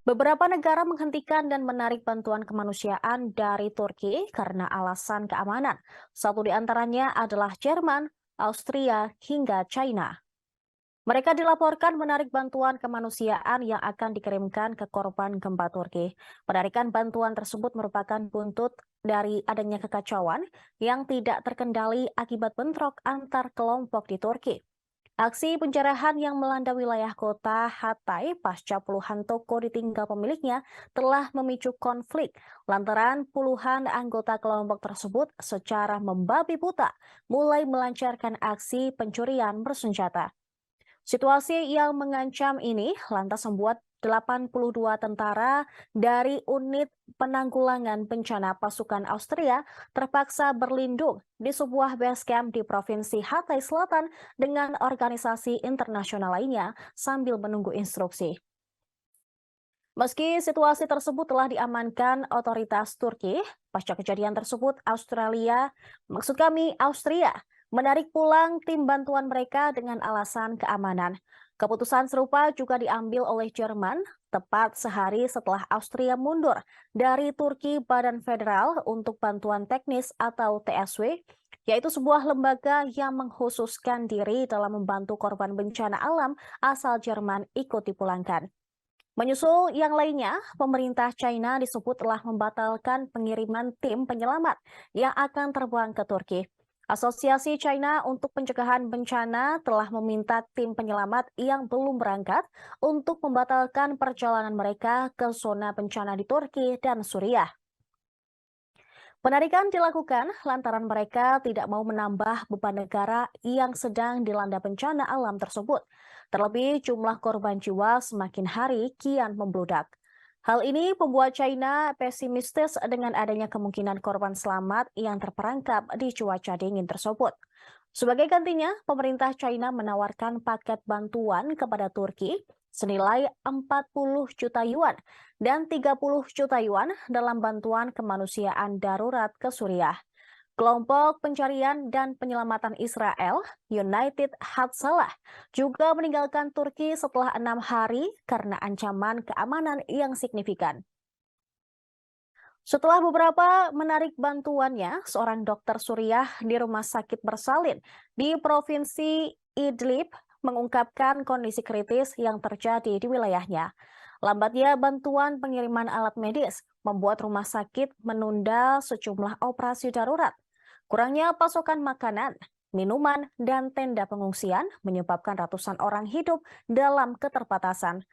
Beberapa negara menghentikan dan menarik bantuan kemanusiaan dari Turki karena alasan keamanan. Satu di antaranya adalah Jerman, Austria, hingga China. Mereka dilaporkan menarik bantuan kemanusiaan yang akan dikirimkan ke korban gempa Turki. Penarikan bantuan tersebut merupakan buntut dari adanya kekacauan yang tidak terkendali akibat bentrok antar kelompok di Turki. Aksi penjarahan yang melanda wilayah kota Hatay pasca puluhan toko ditinggal pemiliknya telah memicu konflik lantaran puluhan anggota kelompok tersebut secara membabi buta mulai melancarkan aksi pencurian bersenjata. Situasi yang mengancam ini lantas membuat 82 tentara dari unit penanggulangan bencana pasukan Austria terpaksa berlindung di sebuah base camp di Provinsi Hatay Selatan dengan organisasi internasional lainnya sambil menunggu instruksi. Meski situasi tersebut telah diamankan otoritas Turki, pasca kejadian tersebut Austria, menarik pulang tim bantuan mereka dengan alasan keamanan. Keputusan serupa juga diambil oleh Jerman tepat sehari setelah Austria mundur dari Turki Badan Federal untuk Bantuan Teknis atau TSW, yaitu sebuah lembaga yang mengkhususkan diri dalam membantu korban bencana alam asal Jerman ikut dipulangkan. Menyusul yang lainnya, pemerintah China disebut telah membatalkan pengiriman tim penyelamat yang akan terbang ke Turki. Asosiasi China untuk Pencegahan Bencana telah meminta tim penyelamat yang belum berangkat untuk membatalkan perjalanan mereka ke zona bencana di Turki dan Suriah. Penarikan dilakukan lantaran mereka tidak mau menambah beban negara yang sedang dilanda bencana alam tersebut. Terlebih jumlah korban jiwa semakin hari kian membludak. Hal ini membuat China pesimistis dengan adanya kemungkinan korban selamat yang terperangkap di cuaca dingin tersebut. Sebagai gantinya, pemerintah China menawarkan paket bantuan kepada Turki senilai 40 juta yuan dan 30 juta yuan dalam bantuan kemanusiaan darurat ke Suriah. Kelompok pencarian dan penyelamatan Israel, United Hatzalah, juga meninggalkan Turki setelah 6 hari karena ancaman keamanan yang signifikan. Setelah beberapa menarik bantuannya, seorang dokter Suriah di rumah sakit bersalin di Provinsi Idlib mengungkapkan kondisi kritis yang terjadi di wilayahnya. Lambatnya bantuan pengiriman alat medis membuat rumah sakit menunda sejumlah operasi darurat. Kurangnya pasokan makanan, minuman, dan tenda pengungsian menyebabkan ratusan orang hidup dalam keterbatasan.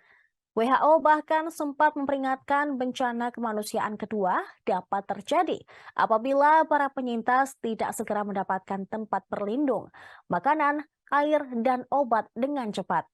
WHO bahkan sempat memperingatkan bencana kemanusiaan kedua dapat terjadi apabila para penyintas tidak segera mendapatkan tempat berlindung, makanan, air, dan obat dengan cepat.